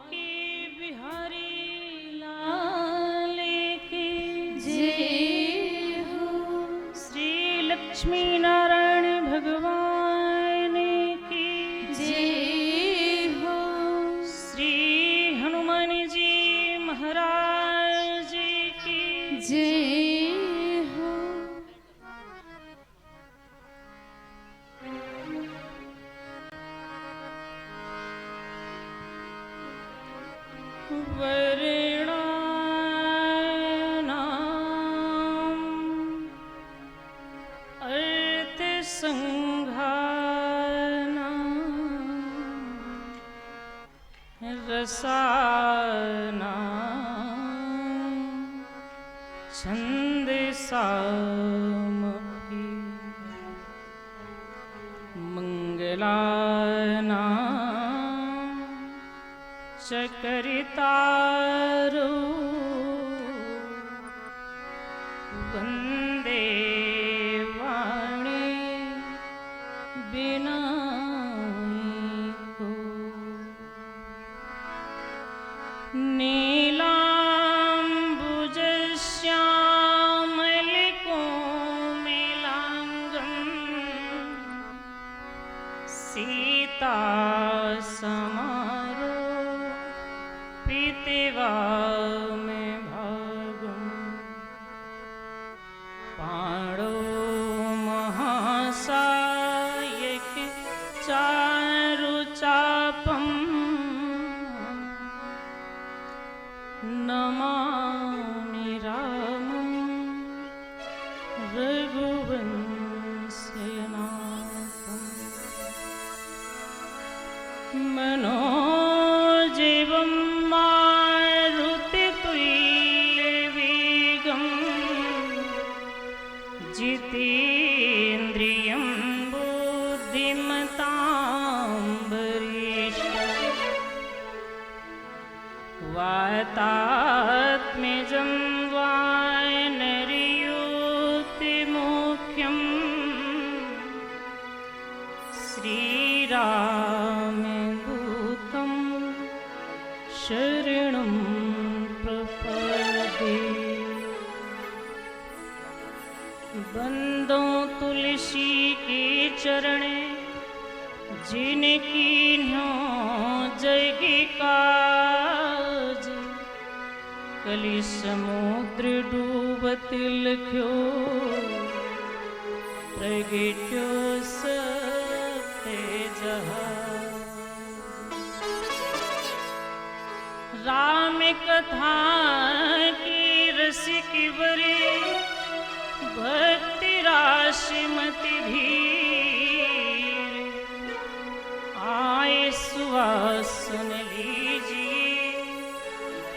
बांके बिहारी लाल की जय हो। श्री लक्ष्मी नारायण भगवान की जय हो। श्री हनुमान जी महाराज की जय हो। वर्णानाम् अर्थसंघानां रसानां छन्दसामपि मङ्गलानां चकरितारो वन्दे वाणी विनायको। नीलाम्बुजश्यामलिकोमलाङ्गं सीता समारो पीतिवा में भागम। पाणो महासायक चारुचापम नमामि रामं रघुवंशनाथं। मनोजीवं मारुतितुल्यवेगं जितेन्द्रियं बुद्धिमतां वरिष्ठं। वातात्मजं वानरयूतिमुख्यं श्रीरामदूतं शरणं प्रपद्ये। बंदो तुलसी के चरणे जिनकी जग काज। कलि समुद्र डूबत लख्यो प्रगट्यो सत्य जहाज। राम कथा की रसिक बरी भक्ति राशि मति धीर। आए सुवासन लीजिए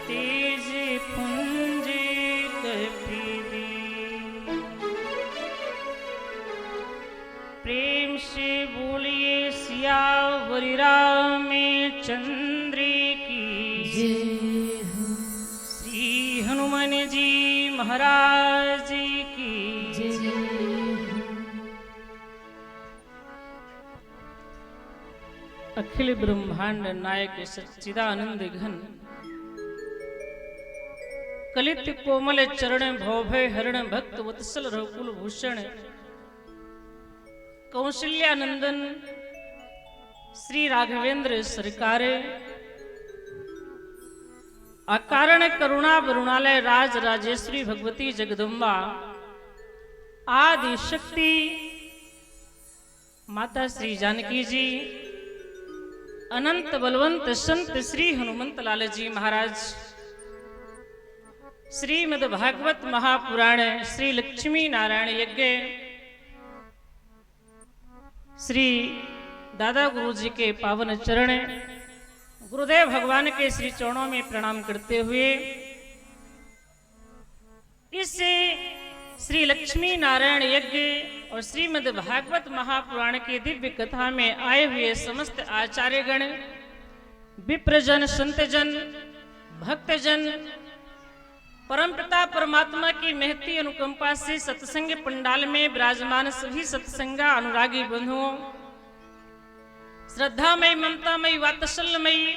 तेज पुंज कपीवीर। प्रेम से बोलिए सियावर रामचंद्र की जय हो। श्री हनुमान जी महाराज की जय हो। अखिल ब्रह्मांड नायक सच्चिदानंद घन कलित कोमल चरण भवभय हरण भक्त वत्सल रघुकुल भूषण कौशल्यानंदन श्री राघवेंद्र सरकार। अकारण करुणा वरुणालय राज राजेश्वरी भगवती जगदम्बा आदि शक्ति माता श्री जानकी जी अनंत बलवंत संत श्री हनुमंत लाल जी महाराज श्रीमद् भागवत महापुराण श्री लक्ष्मी नारायण यज्ञ श्री दादा गुरु जी के पावन चरण गुरुदेव भगवान के श्री चरणों में प्रणाम करते हुए इस श्री लक्ष्मी नारायण यज्ञ और श्रीमद् भागवत महापुराण की दिव्य कथा में आए हुए समस्त आचार्यगण, विप्रजन, संतजन, भक्तजन, परमपिता परमात्मा की महती अनुकंपा से सत्संग पंडाल में विराजमान सभी सत्संगा अनुरागी बंधुओं, श्रद्धामयी, ममतामयी, वात्सल्यमयी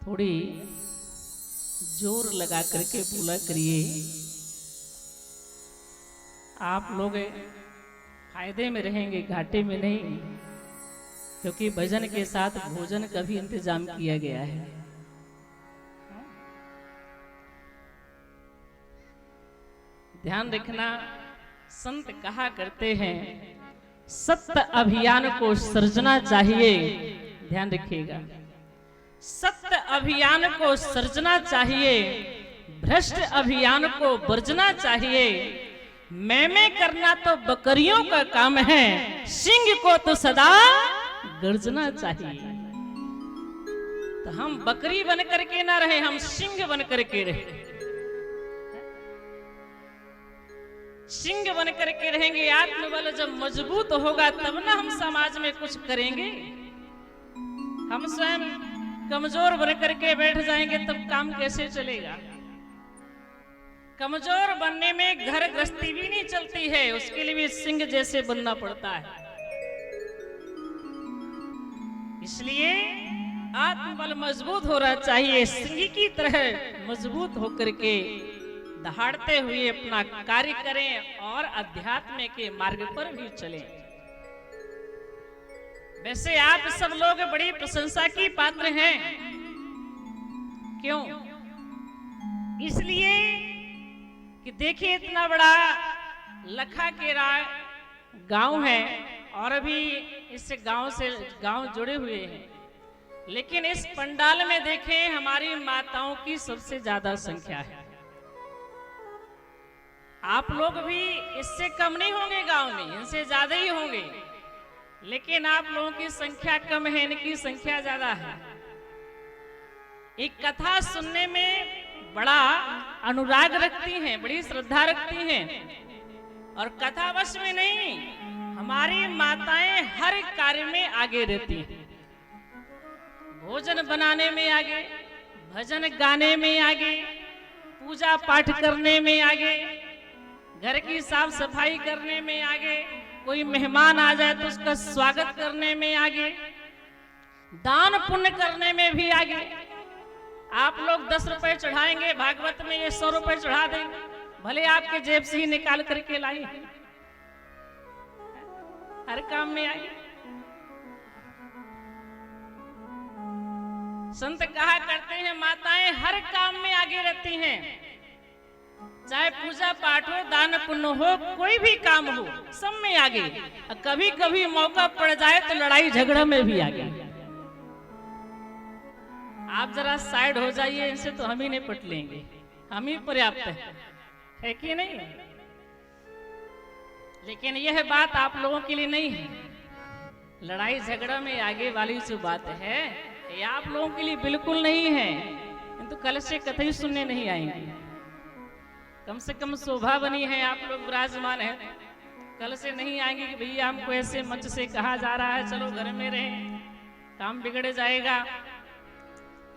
थोड़ी जोर लगा करके बोला करिए। आप लोग फायदे में रहेंगे, घाटे में नहीं, क्योंकि भजन के साथ भोजन का भी इंतजाम किया गया है। ध्यान रखना, संत कहा करते हैं सत्य अभियान को सर्जना चाहिए। ध्यान रखिएगा, सत्य अभियान को सर्जना चाहिए, भ्रष्ट अभियान को वर्जना चाहिए। मैं करना तो बकरियों का काम है, सिंह को तो सदा गर्जना चाहिए। तो हम बकरी बन करके ना रहे, हम सिंह बन करके रहे। सिंह बन करके रहेंगे। आत्मबल जब मजबूत होगा तब ना हम समाज में कुछ करेंगे। हम स्वयं कमजोर बन करके बैठ जाएंगे तब काम कैसे चलेगा। कमजोर बनने में घर गृहस्थी भी नहीं चलती है, उसके लिए भी सिंह जैसे बनना पड़ता है। इसलिए आत्मबल मजबूत होना चाहिए, सिंह की तरह मजबूत होकर के दहाड़ते हुए अपना कार्य करें और अध्यात्म के मार्ग पर भी चलें। वैसे आप सब लोग बड़ी प्रशंसा की पात्र हैं। क्यों? इसलिए कि देखिए इतना बड़ा लखा केरा गांव है और अभी इस गांव से गांव जुड़े हुए हैं, लेकिन इस पंडाल में देखें हमारी माताओं की सबसे ज्यादा संख्या है। आप लोग भी इससे कम नहीं होंगे, गांव में इनसे ज्यादा ही होंगे, लेकिन आप लोगों की संख्या कम है, इनकी संख्या ज्यादा है। एक कथा सुनने में बड़ा अनुराग रखती हैं, बड़ी श्रद्धा रखती हैं, और कथावश में नहीं, हमारी माताएं हर कार्य में आगे रहती हैं। भोजन बनाने में आगे, भजन गाने में आगे, पूजा पाठ करने में आगे, घर की साफ सफाई करने में आगे, कोई मेहमान आ जाए तो उसका स्वागत करने में आगे, दान पुण्य करने में भी आगे। आप लोग 10 रुपए चढ़ाएंगे, भागवत में ये 100 रुपए चढ़ा देंगे, भले आपके जेब से ही निकाल करके लाई, हर काम में आगे। संत कहा करते हैं माताएं हर काम में आगे रहती हैं, चाहे पूजा पाठ हो, दान पुण्य हो, कोई भी काम हो, सब में आगे। कभी कभी मौका पड़ जाए तो लड़ाई झगड़ा में भी आगे। आप जरा साइड हो जाइए, इनसे तो हम ही निपट लेंगे, हम ही पर्याप्त है कि नहीं? लेकिन यह बात आप लोगों के लिए नहीं है। लड़ाई झगड़ा में आगे वाली जो बात है ये आप लोगों के लिए बिल्कुल नहीं है। किंतु कल से कतई सुनने नहीं आएंगे। कम से कम शोभा बनी है, आप लोग विराजमान है, कल से नहीं आएंगे कि भैया हमको ऐसे मंच से कहा जा रहा है चलो घर में रहें, काम बिगड़ जाएगा।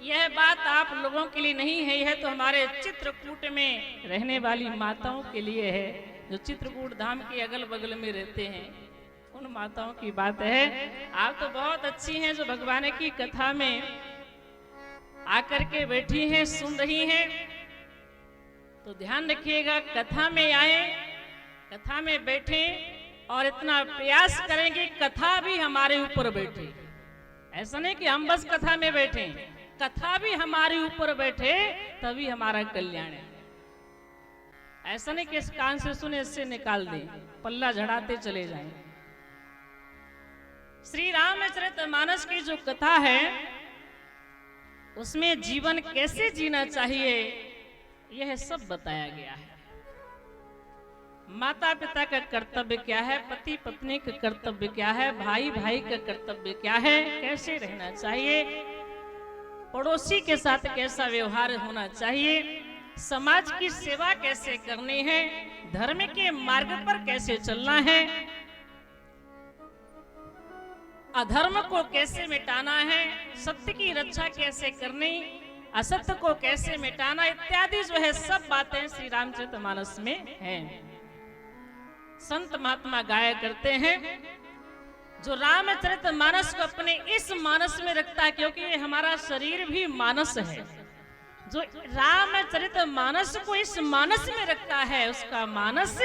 यह बात आप लोगों के लिए नहीं है, यह तो हमारे चित्रकूट में रहने वाली माताओं के लिए है, जो चित्रकूट धाम के अगल बगल में रहते हैं, उन माताओं की बात है। आप तो बहुत अच्छी हैं जो भगवान की कथा में आकर के बैठी हैं, सुन रही हैं। तो ध्यान रखिएगा, कथा में आए, कथा में बैठे और इतना प्रयास करेंगे कथा भी हमारे ऊपर बैठे। ऐसा नहीं कि हम बस कथा में बैठे, कथा भी हमारे ऊपर बैठे तभी हमारा कल्याण है। ऐसा नहीं कि इस कान से सुने इससे निकाल दें, पल्ला झड़ाते चले जाएं। श्री रामचरितमानस की जो कथा है उसमें जीवन कैसे जीना चाहिए यह सब बताया गया है। माता पिता का कर्तव्य क्या है, पति पत्नी का कर्तव्य क्या है, भाई भाई का कर्तव्य क्या है, कैसे रहना चाहिए, पड़ोसी के साथ कैसा व्यवहार होना चाहिए, समाज की सेवा कैसे करनी है, धर्म के मार्ग पर कैसे चलना है, अधर्म को कैसे मिटाना है, सत्य की रक्षा कैसे करनी, असत्य को कैसे मिटाना, इत्यादि जो है सब बातें श्री रामचरितमानस में हैं। संत महात्मा गाया करते हैं, जो रामचरित मानस को अपने इस मानस में रखता है, क्योंकि ये हमारा शरीर भी मानस है, जो रामचरित मानस को इस मानस में रखता है, उसका मानस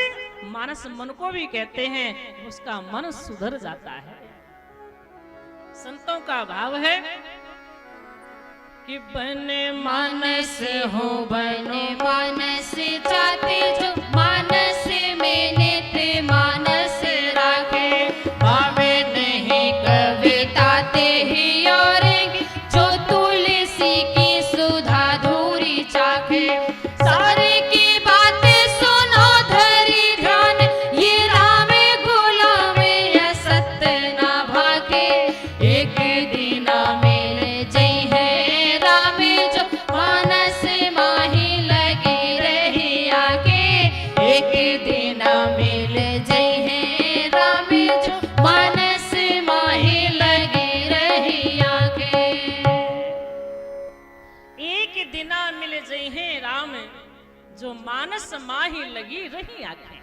मानस मन को भी कहते हैं, उसका मन सुधर जाता है। संतों का भाव है कि बने मानस हो बने मानस चाहते जो मानस में नित्य मानस राखे, भावे नहीं कविताते ही और जो तुलसी की सुधा धूरी चाखे। सारे की बातें सुनो धरी ध्यान, ये राम गुलाम या सत्य ना भागे। एक दिन मिल जई है राम जो मानस माही लगी रही आगे। एक दिन मिल जई है राम जो मानस माही लगी रही आगे। एक दिना मिल जई है राम जो मानस माही लगी रही आंखें।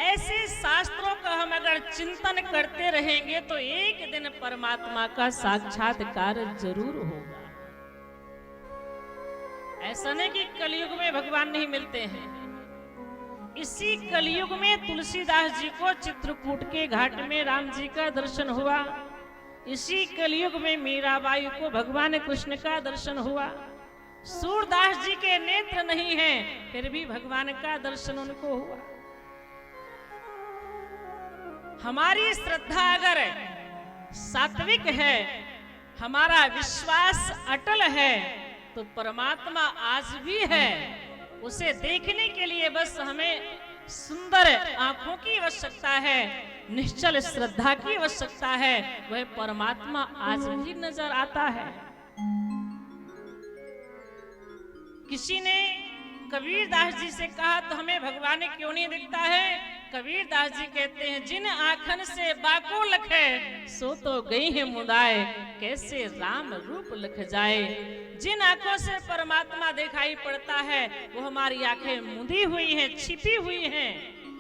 ऐसे शास्त्रों का हम अगर चिंतन करते रहेंगे तो एक दिन परमात्मा का साक्षात्कार जरूर होगा। ऐसा नहीं कि कलयुग में भगवान नहीं मिलते हैं। इसी कलयुग में तुलसीदास जी को चित्रकूट के घाट में राम जी का दर्शन हुआ। इसी कलयुग में मीराबाई को भगवान कृष्ण का दर्शन हुआ। सूरदास जी के नेत्र नहीं हैं, फिर भी भगवान का दर्शन उनको हुआ। हमारी श्रद्धा अगर सात्विक है, हमारा विश्वास अटल है, तो परमात्मा आज भी है। उसे देखने के लिए बस हमें सुंदर आंखों की आवश्यकता है, निश्चल श्रद्धा की आवश्यकता है। वह परमात्मा आज भी नजर आता है। किसी ने कबीरदास जी से कहा तो हमें भगवान क्यों नहीं दिखता है? कबीरदास जी कहते हैं, जिन आँखन से बाको लखे सो तो गई है मुदाए, कैसे राम रूप लख जाए। जिन आंखों से परमात्मा दिखाई पड़ता है वो हमारी आंखें मुंदी हुई हैं, छिपी हुई हैं,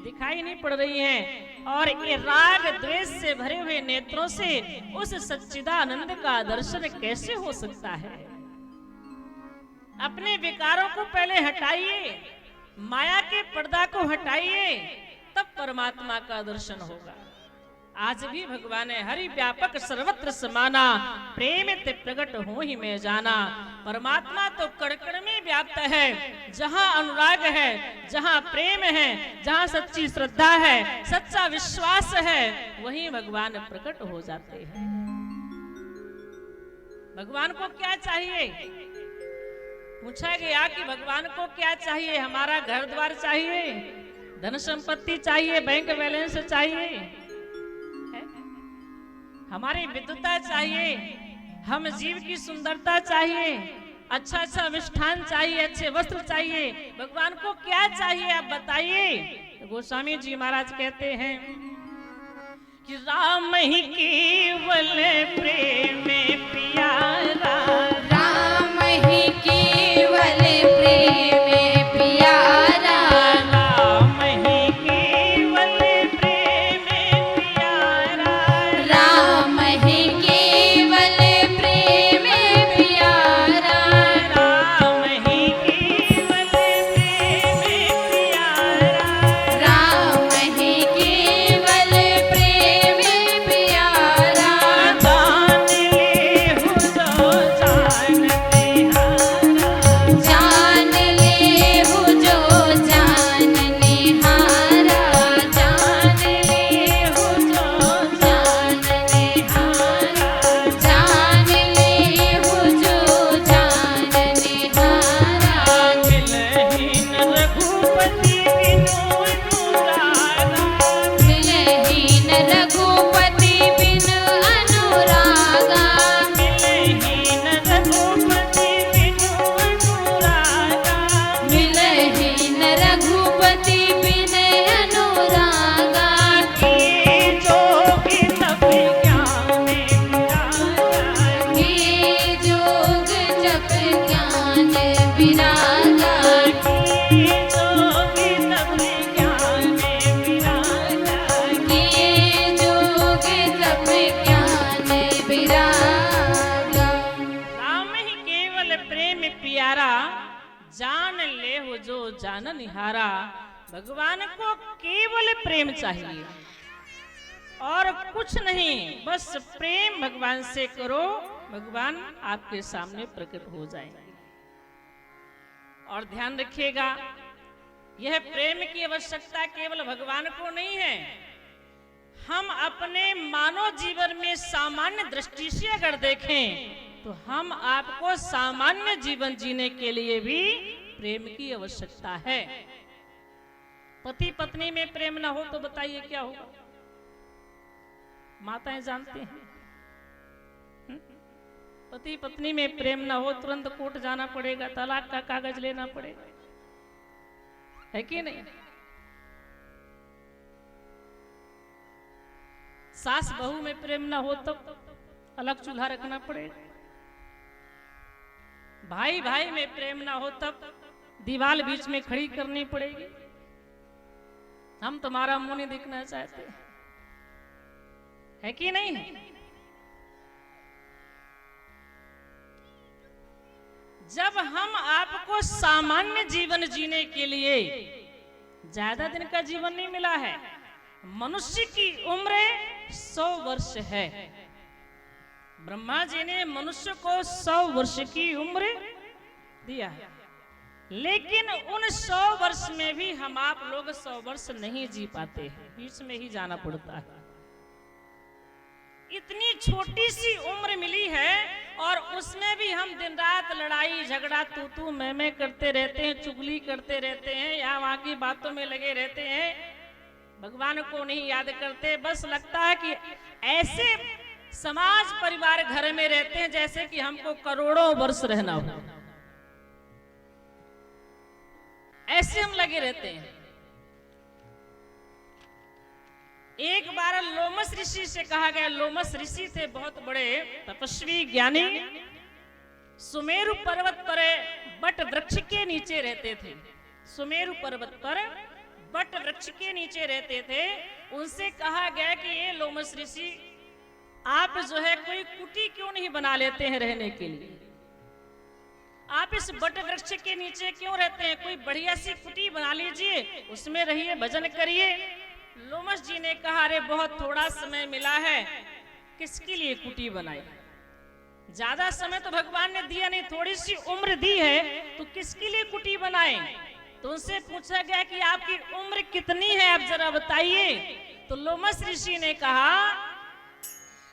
दिखाई नहीं पड़ रही हैं। और ये राग द्वेष से भरे हुए नेत्रों से उस सच्चिदानंद का दर्शन कैसे हो सकता है? अपने विकारों को पहले हटाइए, माया के पर्दा को हटाइए, तब परमात्मा का दर्शन होगा। आज भी भगवान हरि व्यापक सर्वत्र समाना, प्रेम ते प्रकट हो ही में जाना। परमात्मा तो कण-कण में व्याप्त है। जहाँ अनुराग है, जहाँ प्रेम है, जहाँ सच्ची श्रद्धा है, सच्चा विश्वास है, वहीं भगवान प्रकट हो जाते हैं। भगवान को क्या चाहिए? पूछा गया कि भगवान को क्या चाहिए? हमारा घर द्वार चाहिए, धन संपत्ति चाहिए, बैंक बैलेंस चाहिए, हमारी विद्वता चाहिए, हम जीव की सुंदरता चाहिए, अच्छा अच्छा मिष्ठान चाहिए, अच्छे वस्त्र चाहिए। भगवान को क्या चाहिए आप बताइए? तो गोस्वामी जी महाराज कहते हैं कि राम ही केवल प्रेम प्यारा, राम ही केवल प्रेम प्यारा, राम ही केवल प्रेम प्यारा, राम ही केवल प्रेम प्यारा, राम ही केवल प्रेम प्यारा, राम ही केवल प्रेम प्यारा। जाने प्यारा, जान ले हो जो जान निहारा। भगवान को केवल प्रेम चाहिए और कुछ नहीं, बस प्रेम भगवान से करो, भगवान आपके सामने प्रकट हो जाएंगे। और ध्यान रखिएगा, यह प्रेम की आवश्यकता केवल भगवान को नहीं है, हम अपने मानव जीवन में सामान्य दृष्टि से अगर देखें तो हम आपको सामान्य जीवन जीने के लिए भी प्रेम की आवश्यकता है। पति पत्नी में प्रेम ना हो तो बताइए क्या होगा? माताएं जानती हैं, पति पत्नी में प्रेम ना हो तुरंत कोर्ट जाना पड़ेगा, तलाक का कागज लेना पड़ेगा, है कि नहीं? सास बहू में प्रेम ना हो तो अलग चूल्हा रखना पड़ेगा, भाई भाई में प्रेम ना हो तब दीवार बीच में खड़ी करनी पड़ेगी। हम तुम्हारा मुंह नहीं दिखना चाहते, है कि नहीं? जब हम आपको सामान्य जीवन जीने के लिए, ज्यादा दिन का जीवन नहीं मिला है, मनुष्य की उम्र 100 वर्ष है। ब्रह्मा जी ने मनुष्य को 100 वर्ष की उम्र दिया है, लेकिन उन 100 वर्ष में भी हम आप लोग 100 वर्ष नहीं जी पाते हैं, बीच में ही जाना पड़ता है। इतनी छोटी सी उम्र मिली है और उसमें भी हम दिन रात लड़ाई झगड़ा तू मैं करते रहते हैं, चुगली करते रहते हैं, यहाँ वहां की बातों में लगे रहते हैं, भगवान को नहीं याद करते। बस लगता है कि ऐसे समाज परिवार घर में रहते हैं जैसे कि हमको करोड़ों वर्ष रहना हो, ऐसे हम लगे रहते हैं। एक बार लोमस ऋषि से कहा गया, लोमस ऋषि थे बहुत बड़े तपस्वी ज्ञानी, सुमेरु पर्वत पर बट वृक्ष के नीचे रहते थे। सुमेरु पर्वत पर बट वृक्ष के नीचे रहते थे। उनसे कहा गया कि ये लोमस ऋषि, आप जो है कोई कुटी क्यों नहीं बना लेते हैं रहने के लिए? आप इस बट वृक्ष के नीचे क्यों रहते हैं? कोई बढ़िया सी कुटी बना लीजिए, उसमें रहिए, भजन करिए। लोमस जी ने कहा, अरे बहुत थोड़ा समय मिला है, किसके लिए कुटी बनाई? ज्यादा समय तो भगवान ने दिया नहीं, थोड़ी सी उम्र दी है, तो किसके लिए कुटी बनाए? तो उनसे पूछा गया कि आपकी उम्र कितनी है, आप जरा बताइए। तो लोमस ऋषि ने कहा,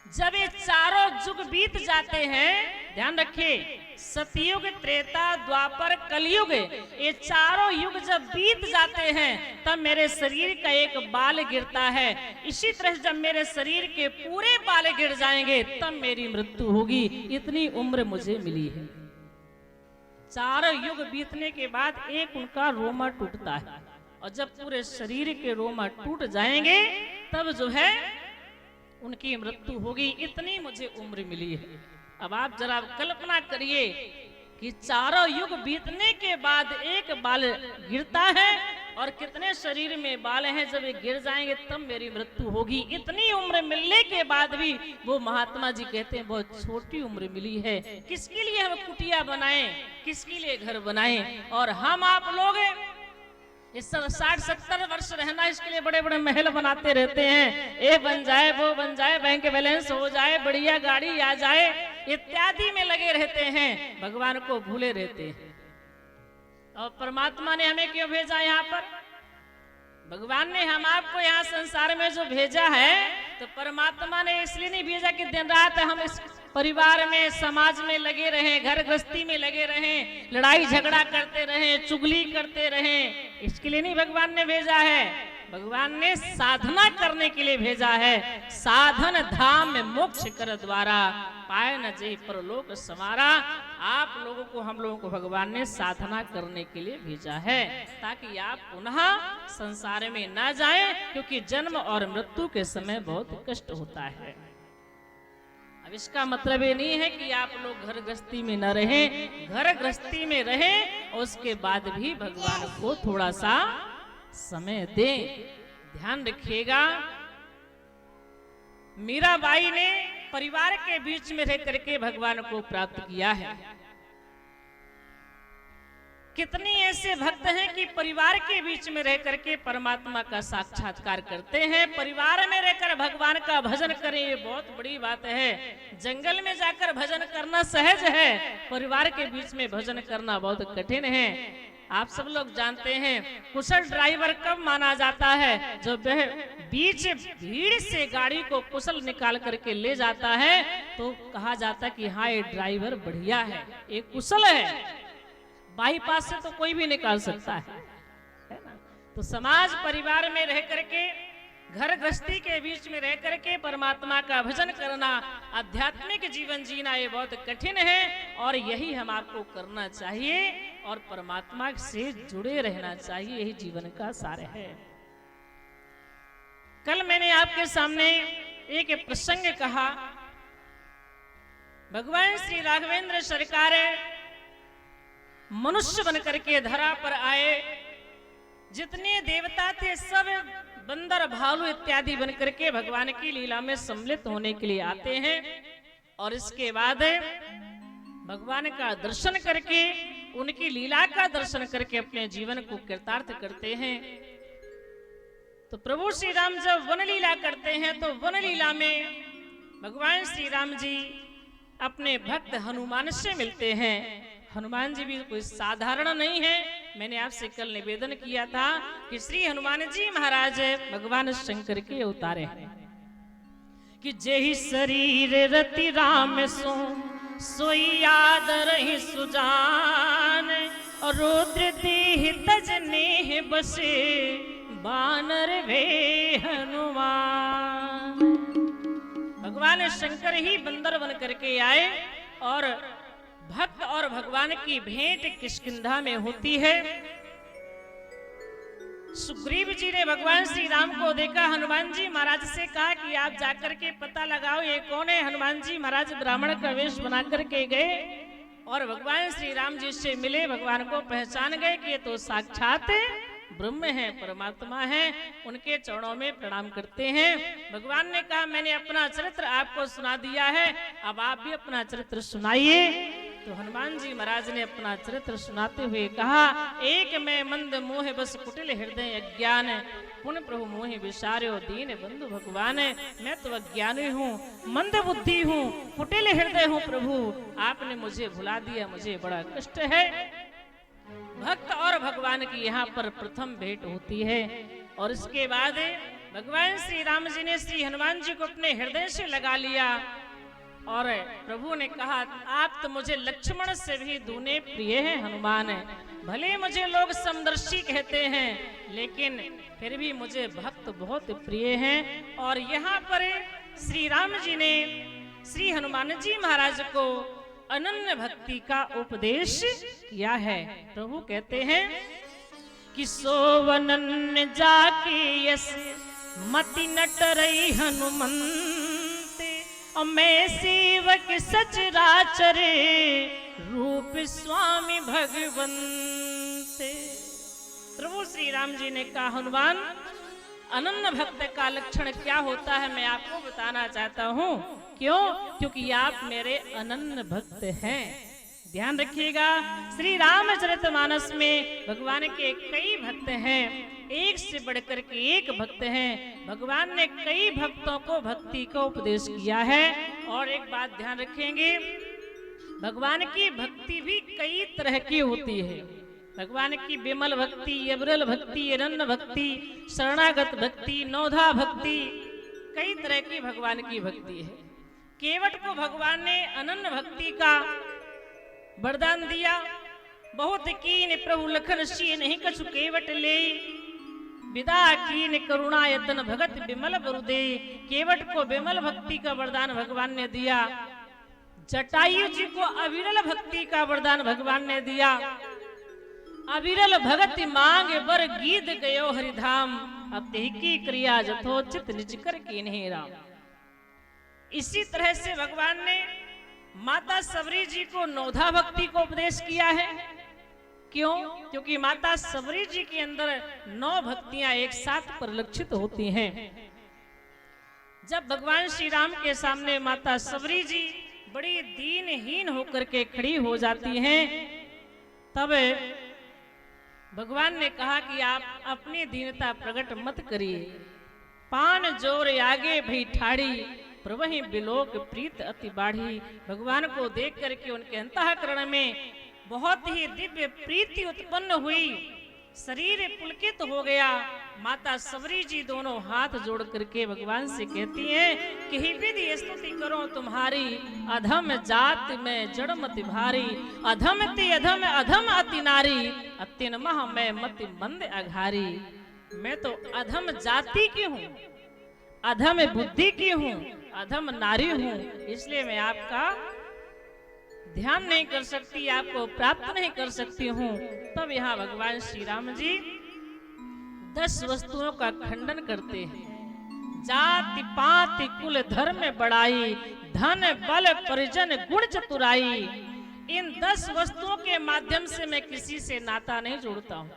जब ये चारों युग बीत जाते हैं, ध्यान रखिए, सतयुग, त्रेता, द्वापर, कलयुग, ये चारों युग जब बीत जाते हैं तब मेरे शरीर का एक बाल गिरता है। इसी तरह जब मेरे शरीर के पूरे बाल गिर जाएंगे तब मेरी मृत्यु होगी। इतनी उम्र मुझे मिली है। चारों युग बीतने के बाद एक उनका रोमा टूटता है, और जब पूरे शरीर के रोमा टूट जाएंगे तब जो है उनकी मृत्यु होगी। इतनी मुझे उम्र मिली है। अब आप जरा कल्पना करिए कि चारों युग बीतने के बाद एक बाल गिरता है और कितने शरीर में बाल हैं, जब ये गिर जाएंगे तब मेरी मृत्यु होगी। इतनी उम्र मिलने के बाद भी वो महात्मा जी कहते हैं बहुत छोटी उम्र मिली है। किसके लिए हम कुटिया बनाएं, किसके लिए घर बनाएं? और हम आप लोग इस 60-70 वर्ष रहना, इसके लिए बड़े बड़े महल बनाते रहते हैं, ये बन जाए, वो बन जाए, बैंक बैलेंस हो जाए, बढ़िया गाड़ी आ जाए, इत्यादि में लगे रहते हैं, भगवान को भूले रहते हैं। और परमात्मा ने हमें क्यों भेजा यहाँ पर? भगवान ने हम आपको यहाँ संसार में जो भेजा है, तो परमात्मा ने इसलिए नहीं भेजा कि दिन रात हम इस परिवार में, समाज में लगे रहें, घर गृहस्थी में लगे रहें, लड़ाई झगड़ा करते रहें, चुगली करते रहें। इसके लिए नहीं भगवान ने भेजा है। भगवान ने साधना करने के लिए भेजा है। साधन धाम में मोक्ष कर द्वारा, पाए न जे परलोक समारा। आप लोगों को, हम लोगों को भगवान ने साधना करने के लिए भेजा है, ताकि आप पुनः संसार में ना जाएं, क्योंकि जन्म और मृत्यु के समय बहुत कष्ट होता है। अब इसका मतलब ये नहीं है कि आप लोग घर गृहस्थी में न रहें, घर गृहस्थी में रहें, उसके बाद भी भगवान को थोड़ा सा समय दें। ध्यान रखिएगा, मीराबाई ने परिवार के बीच में रह करके भगवान को प्राप्त किया है। कितनी ऐसे भक्त हैं कि परिवार के बीच में रह करके परमात्मा का साक्षात्कार करते हैं। परिवार में रहकर भगवान का भजन करें, ये बहुत बड़ी बात है। जंगल में जाकर भजन करना सहज है, परिवार के बीच में भजन करना बहुत कठिन है। आप सब लोग जानते हैं कुशल ड्राइवर कब माना जाता है? जो बीच भीड़ से गाड़ी को कुशल निकाल करके ले जाता है तो कहा जाता है कि हाँ ये ड्राइवर बढ़िया है, ये कुशल है। बाईपास से तो कोई भी निकाल सकता है ना? तो समाज परिवार में रह करके, घर गृहस्थी के बीच में रह करके परमात्मा का भजन करना, आध्यात्मिक जीवन जीना ये बहुत कठिन है और यही हम आपको करना चाहिए और परमात्मा से जुड़े रहना चाहिए, यही जीवन का सार है। कल मैंने आपके सामने एक प्रसंग कहा। भगवान श्री राघवेंद्र सरकार मनुष्य बनकर के धरा पर आए। जितने देवता थे सब बंदर, भालू इत्यादि बनकर के भगवान की लीला में सम्मिलित होने के लिए आते हैं और इसके बाद भगवान का दर्शन करके, उनकी लीला का दर्शन करके अपने जीवन को कृतार्थ करते हैं। तो प्रभु श्री राम जब वन लीला करते हैं तो वन लीला में भगवान श्री राम जी अपने भक्त हनुमान से मिलते हैं। हनुमान जी भी कोई साधारण नहीं है। मैंने आपसे कल निवेदन किया था कि श्री हनुमान जी महाराज भगवान शंकर के अवतारे हैं कि जेहि शरीर रति राम सो सोई याद रही सुजान और रुद्र देह तजने बसे बानर वे हनुमान। भगवान शंकर ही बंदर बन करके आए और भक्त और भगवान की भेंट किष्किंधा में होती है। सुग्रीव जी ने भगवान श्री राम को देखा, हनुमान जी महाराज से कहा कि आप जाकर के पता लगाओ ये कौन है। हनुमान जी महाराज ब्राह्मण का वेश बना करके गए और भगवान श्री राम जी से मिले, भगवान को पहचान गए कि ये तो साक्षात ब्रह्म है, परमात्मा है। उनके चरणों में प्रणाम करते हैं। भगवान ने कहा मैंने अपना चरित्र आपको सुना दिया है, अब आप भी अपना चरित्र सुनाइए। तो हनुमान जी महाराज ने अपना चरित्र सुनाते हुए कहा, एक मैं मंद मोह बस कुटिल हृदय अज्ञान पुण्य प्रभु मोहि विसार्यो दीन बंधु भगवान। मैं तो अज्ञानी हूँ, मंद बुद्धि हूँ, कुटिल हृदय हूँ प्रभु, आपने मुझे भुला दिया, मुझे बड़ा कष्ट है। भक्त और भगवान की यहाँ पर प्रथम भेंट होती है और इसके बाद भगवान श्री राम जी ने श्री हनुमान जी को अपने हृदय से लगा लिया और प्रभु ने कहा आप तो मुझे लक्ष्मण से भी दूने प्रिय हैं हनुमान। भले मुझे लोग समदर्शी कहते हैं लेकिन फिर भी मुझे भक्त बहुत प्रिय हैं। और यहाँ पर श्री राम जी ने श्री हनुमान जी महाराज को अनन्य भक्ति का उपदेश किया है। प्रभु कहते हैं कि सोवनन्य जाके यस मति नटरई हनुमंत मैं सेवक सचराचर रूप स्वामी भगवंत। प्रभु श्री राम जी ने कहा हनुमान अनन्य भक्त का लक्षण क्या होता है मैं आपको बताना चाहता हूँ। क्यों? क्योंकि आप मेरे अनन्य भक्त हैं। ध्यान रखिएगा, श्री रामचरितमानस में भगवान के कई भक्त हैं, एक से बढ़कर के एक भक्त हैं। भगवान ने कई भक्तों को भक्ति का उपदेश किया है। और एक बात ध्यान रखेंगे, भगवान की भक्ति भी कई तरह की होती है। भगवान की विमल भक्ति, अविरल भक्ति, अनन्य भक्ति, शरणागत भक्ति, नौधा भक्ति, कई तरह की भगवान की भक्ति है। केवट को भगवान ने अनन्य भक्ति का वरदान दिया। बहुत कीन प्रभु लखन सी नहीं कछु केवट ले विदा कीन करुणायतन भगत विमल बरुदे। केवट को विमल भक्ति का वरदान भगवान ने दिया। जटायु जी को अविरल भक्ति का वरदान भगवान ने दिया। अविरल भगत मांग बर गीत गयो हरिधाम अब की क्रिया जथोचित निज कर कीन्हे राम। इसी तरह से भगवान ने माता सबरी जी को नौधा भक्ति को उपदेश किया है। क्यों? क्योंकि माता सबरी जी के अंदर 9 भक्तियां एक साथ परिलक्षित होती हैं। जब भगवान श्री राम के सामने माता सबरी जी बड़ी दीनहीन होकर के खड़ी हो जाती हैं, तब भगवान ने कहा कि आप अपनी दीनता प्रकट मत करिए। पान जोर आगे भई ठाड़ी, प्रवहि बिलोक प्रीत अति बाढ़ी। भगवान को देख करके उनके अंतःकरण में बहुत ही दिव्य प्रीति उत्पन्न हुई, शरीर पुलकित हो गया। माता सबरी जी दोनों हाथ जोड़ करके भगवान से कहती हैं कि ही विधि स्तुति करो तुम्हारी, अधम जात में जड़मति भारी। अधम ति अधम अधम अति नारी, अतिन मह मैं मति मंद अघारी। मैं तो अधम जाति की हूँ, अधम बुद्धि की हूँ, अधम नारी हूँ, इसलिए मैं आपका ध्यान नहीं कर सकती, आपको प्राप्त नहीं कर सकती हूँ। तब यहाँ भगवान श्री राम जी 10 वस्तुओं का खंडन करते हैं। जाति पाति कुल धर्म बढ़ाई, धन बल परिजन गुण चतुराई। इन 10 वस्तुओं के माध्यम से मैं किसी से नाता नहीं जोड़ता हूँ।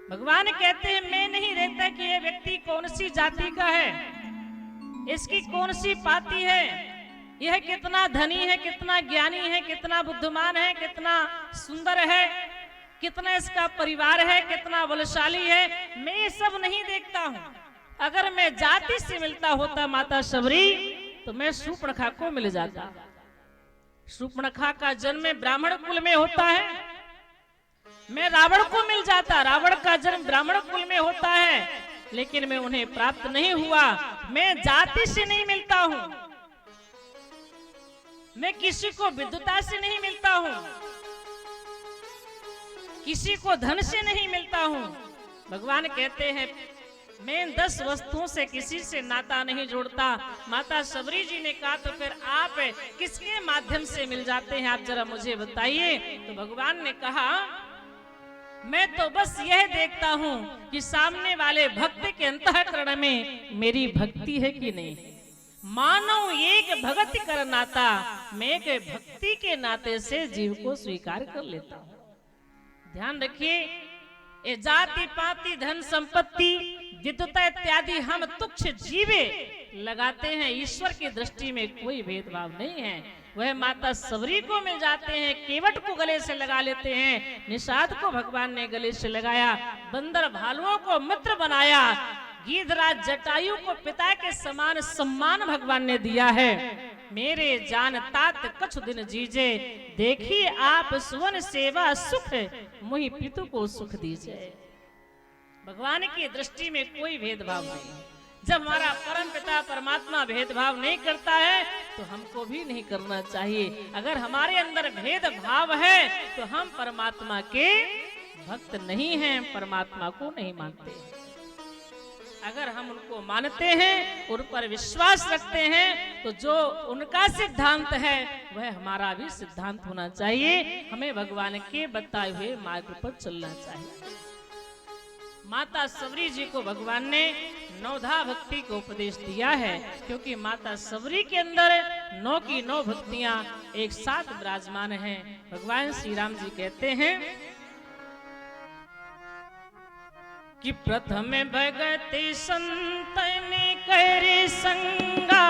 भगवान कहते हैं मैं नहीं देखता कि यह व्यक्ति कौन सी जाति का है, इसकी कौन सी पाती है, यह कितना धनी है, कितना ज्ञानी है, कितना बुद्धिमान है, कितना सुंदर है, कितना इसका परिवार है, कितना बलशाली है। मैं ये सब नहीं देखता हूँ। अगर मैं जाति से मिलता होता माता सबरी तो मैं शूर्पणखा को मिल जाता। शूर्पणखा का जन्म ब्राह्मण कुल में होता है, मैं रावण को मिल जाता। रावण का जन्म ब्राह्मण कुल में होता है, लेकिन मैं उन्हें प्राप्त नहीं हुआ। मैं जाति से नहीं मिलता हूँ, मैं किसी को विद्वता से नहीं मिलता हूँ, किसी को धन से नहीं मिलता हूँ। भगवान कहते हैं मैं इन 10 वस्तुओं से किसी से नाता नहीं जोड़ता। माता सबरी जी ने कहा तो फिर आप किसके माध्यम से मिल जाते हैं, आप जरा मुझे बताइए। तो भगवान ने कहा मैं तो बस यह देखता हूँ कि सामने वाले भक्त के अंतःकरण में मेरी भक्ति है कि नहीं। मानो एक भगति कर नाता, मैं एक भक्ति के नाते से जीव को स्वीकार कर लेता हूँ। ध्यान रखिए, ये जाति पाति धन संपत्ति विद्वता इत्यादि हम तुच्छ जीवे लगाते हैं, ईश्वर की दृष्टि में कोई भेदभाव नहीं है। वह माता सबरी को मिल जाते हैं, केवट को गले से लगा लेते हैं, निषाद को भगवान ने गले से लगाया, बंदर भालुओं को मित्र बनाया, गीधराज जटायु को पिता के समान सम्मान भगवान ने दिया है। मेरे जान तात कछु दिन जीजे, देखिए आप सुवन सेवा सुख, मुहि पितु को सुख दीजिए। भगवान की दृष्टि में कोई भेदभाव नहीं। जब हमारा परम पिता परमात्मा भेदभाव नहीं करता है तो हमको भी नहीं करना चाहिए। अगर हमारे अंदर भेदभाव है तो हम परमात्मा के भक्त नहीं हैं, परमात्मा को नहीं मानते। अगर हम उनको मानते हैं, उन पर विश्वास रखते हैं, तो जो उनका सिद्धांत है वह हमारा भी सिद्धांत होना चाहिए। हमें भगवान के बताए हुए मार्ग पर चलना चाहिए। माता सबरी जी को भगवान ने नवधा भक्ति को उपदेश दिया है, क्योंकि माता सबरी के अंदर 9 की 9 भक्तियां एक साथ विराजमान हैं। भगवान श्री राम जी कहते हैं कि प्रथम भगति संतन कर संगा,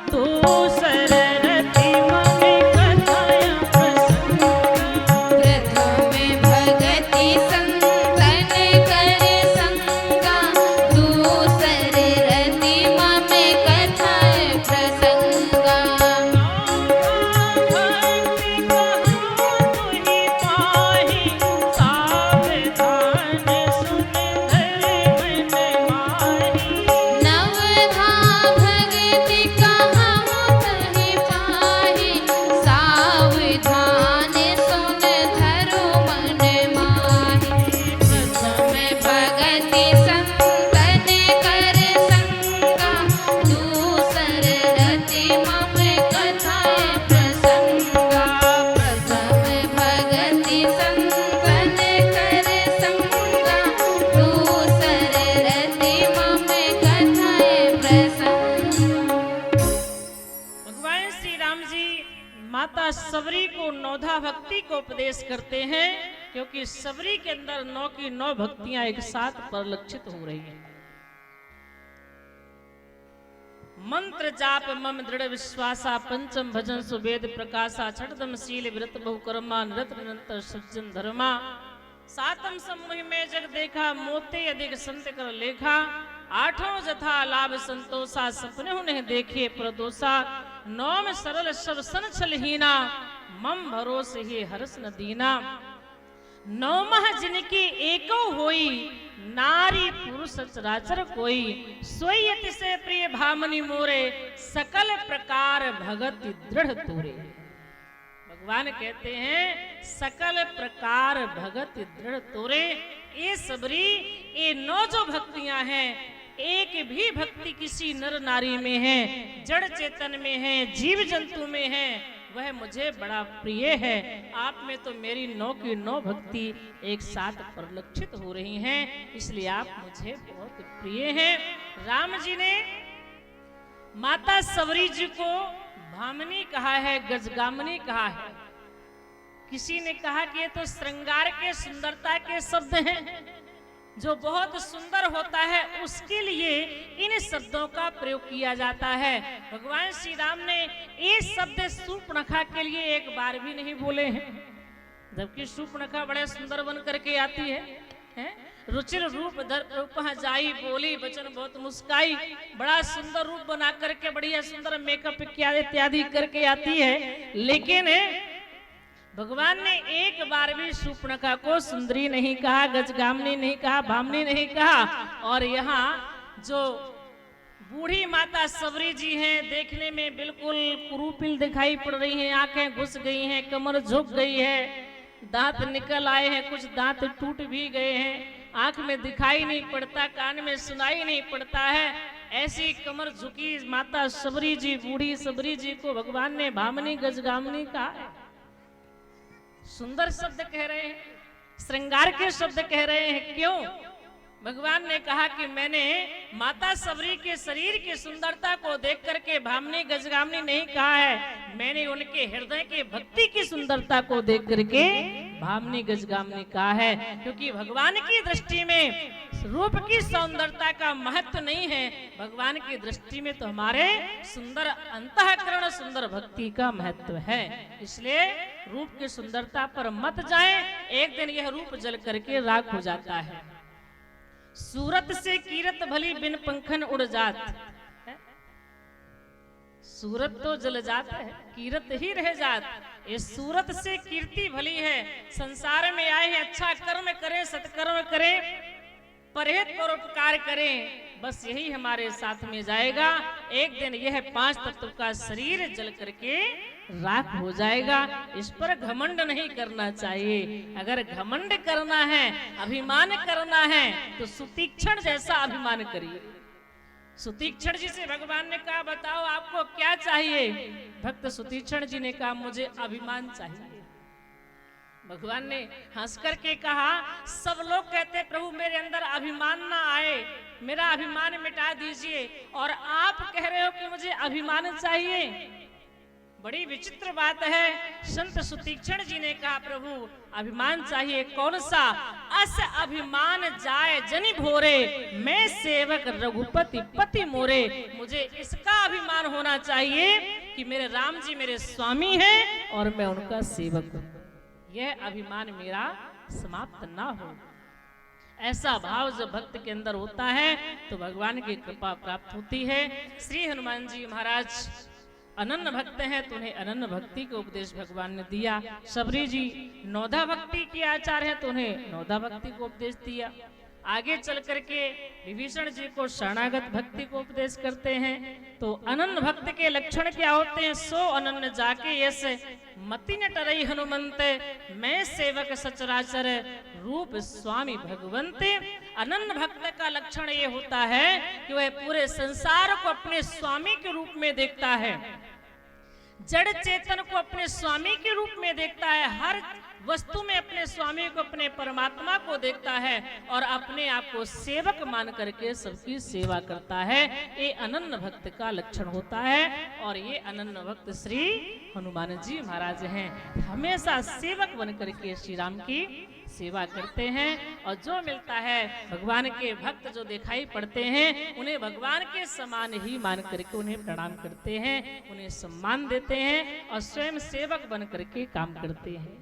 दूसर रति महि कथाय प्रसंगा। प्रथम भगति संतन कर संगा, दूसर रति महि कथाय प्रसंगा। भक्ति कहो तुहि पाहि, सावधान सुन नवधा भगति कहौं तहि पाहि, सावधान सुन धरु मन माहि। प्रथम भगति संतन कर संगा, दूसर रति महि कथाय प्रसंगा। प्रथम भगति संतन कर संगा, दूसर रति महि कथाय प्रसंगा। भगवान श्री राम जी माता सबरी को नौधा भक्ति को उपदेश करते हैं, क्योंकि सबरी के अंदर 9 की 9 भक्तियां एक साथ परिलक्षित हो रही हैं। मंत्र जाप मम दृढ़ विश्वासा, पंचम भजन सुवेद प्रकाशा, छठम शील व्रत बहु कर्मा, नृत निरंतर सज्जन धर्मा। सातम समूह में जग देखा, मोते अधिक संत कर लेखा। आठों जथा लाभ संतोषा, सपने उन्हें देखे प्रदोषा। नौम सरल सब सन छलहीना, मम भरोसे ही हर्ष न दीना। नौमह जिनकी एको होई, नारी पुरुष सचराचर कोई। सोई अति से प्रिय भामनी मोरे, सकल प्रकार भगत दृढ़ तोरे। भगवान कहते हैं सकल प्रकार भगत दृढ़ तोरे। ये सबरी, ये 9 जो भक्तियां हैं, एक भी भक्ति किसी नर नारी में है, जड़ चेतन में है, जीव जंतु में है, वह मुझे बड़ा प्रिय है। आप में तो मेरी 9 की 9 भक्ति एक साथ परिलक्षित हो रही हैं, इसलिए आप मुझे बहुत प्रिय हैं। राम जी ने माता सवरी जी को भामनी कहा है, गजगामनी कहा है। किसी ने कहा कि ये तो श्रृंगार के सुंदरता के शब्द हैं, जो बहुत सुंदर होता है उसके लिए इन शब्दों का प्रयोग किया जाता है। भगवान श्री राम ने ये शब्द शूर्पणखा के लिए एक बार भी नहीं बोले हैं, जबकि शूर्पणखा बड़े सुंदर बन करके आती है? रुचिर रूप धर रूप जाई, बोली वचन बहुत मुस्काई। बड़ा सुंदर रूप बना करके, बढ़िया सुंदर मेकअप इत्यादि करके आती है, लेकिन भगवान ने एक बार भी शूर्पणखा को सुंदरी नहीं कहा, गजगामनी नहीं कहा, भामनी नहीं कहा। और यहाँ जो बूढ़ी माता सवरी जी हैं, देखने में बिल्कुल कुरूपिल दिखाई पड़ रही हैं, आंखें घुस गई हैं, कमर झुक गई है, दांत निकल आए हैं, कुछ दांत टूट भी गए हैं, आंख में दिखाई नहीं पड़ता, कान में सुनाई नहीं पड़ता है। ऐसी कमर झुकी माता सवरी जी, बूढ़ी सवरी जी को भगवान ने भामनी गजगामनी कहा है। सुंदर शब्द कह रहे हैं, श्रृंगार के शब्द कह रहे हैं। क्यों? भगवान ने कहा कि मैंने माता सबरी के शरीर की सुंदरता को देख करके भामनी गजगामनी नहीं कहा है, मैंने उनके हृदय के भक्ति की सुंदरता को देख करके भामनी गजगामनी कहा है। क्योंकि भगवान की दृष्टि में रूप की सौंदर्यता का महत्व नहीं है, भगवान की दृष्टि में तो हमारे सुंदर अंतःकरण, सुंदर भक्ति का महत्व है। इसलिए रूप की सुंदरता पर मत जाएं, एक दिन यह रूप जल करके राख हो जाता है। सूरत से कीरत भली बिन पंखन उड़ जात। सूरत तो जल जात है, कीरत ही रह जात। ये सूरत से कीर्ति भली है, संसार में आए हैं, अच्छा कर्म करें, सत्कर्म करें, परहेज परोपकार करें, बस यही हमारे साथ में जाएगा। एक दिन यह 5 तत्व का शरीर जल करके राख हो जाएगा। इस पर घमंड नहीं करना चाहिए। अगर घमंड करना है, अभिमान करना है, तो सुतीक्षण जैसा अभिमान करिए। सुतीक्षण जी से भगवान ने कहा, बताओ आपको क्या चाहिए? भक्त सुतीक्षण जी ने कहा, मुझे अभिमान चाहिए। भगवान ने हंस करके कहा, सब लोग कहते प्रभु मेरे अंदर अभिमान ना आए, मेरा अभिमान मिटा दीजिए, और आप कह रहे हो कि मुझे अभिमान चाहिए। बड़ी विचित्र बात है। संत सुतीक्षण जी ने कहा, प्रभु अभिमान चाहिए, कौन सा? अस अभिमान जाए जनि भोरे, मैं सेवक रघुपति पति मोरे। मुझे इसका अभिमान होना चाहिए कि मेरे राम जी मेरे स्वामी हैं और मैं उनका सेवक हूं। यह अभिमान मेरा समाप्त ना हो। ऐसा भाव जब भक्त के अंदर होता है तो भगवान की कृपा प्राप्त होती है। श्री हनुमान जी महाराज अनन्य भक्त हैं, तो उन्हें अनन्य भक्ति का उपदेश भगवान ने दिया। सबरी जी नौधा भक्ति के आचार्य हैं, तो उन्हें नौधा भक्ति को उपदेश दिया। आगे चल करके विभीषण जी को शरणागत भक्ति को उपदेश करते हैं। तो अनन्य भक्त के लक्षण क्या होते हैं? सो अनन्य जाके यस मति न टरई हनुमंत, मैं सेवक सचराचर रूप स्वामी भगवंत। अनन्य भक्त का लक्षण ये होता है कि वह पूरे संसार को अपने स्वामी के रूप में देखता है, जड़ चेतन को अपने स्वामी के रूप में देखता है, हर वस्तु में अपने स्वामी को, अपने परमात्मा को देखता है और अपने आप को सेवक मान करके सबकी सेवा करता है। ये अनन्य भक्त का लक्षण होता है। और ये अनन्य भक्त श्री हनुमान जी महाराज हैं, हमेशा सेवक बन करके श्री राम की सेवा करते हैं। और जो मिलता है भगवान के भक्त जो दिखाई पड़ते हैं, उन्हें भगवान के समान ही मान करके उन्हें प्रणाम करते हैं, उन्हें सम्मान देते हैं और स्वयं सेवक बन करके काम करते हैं।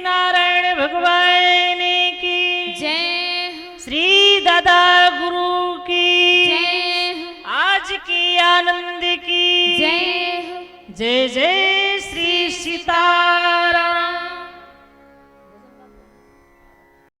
नारायण भगवान की जय श्री दादा गुरु की जय आज की आनंद की जय जय जय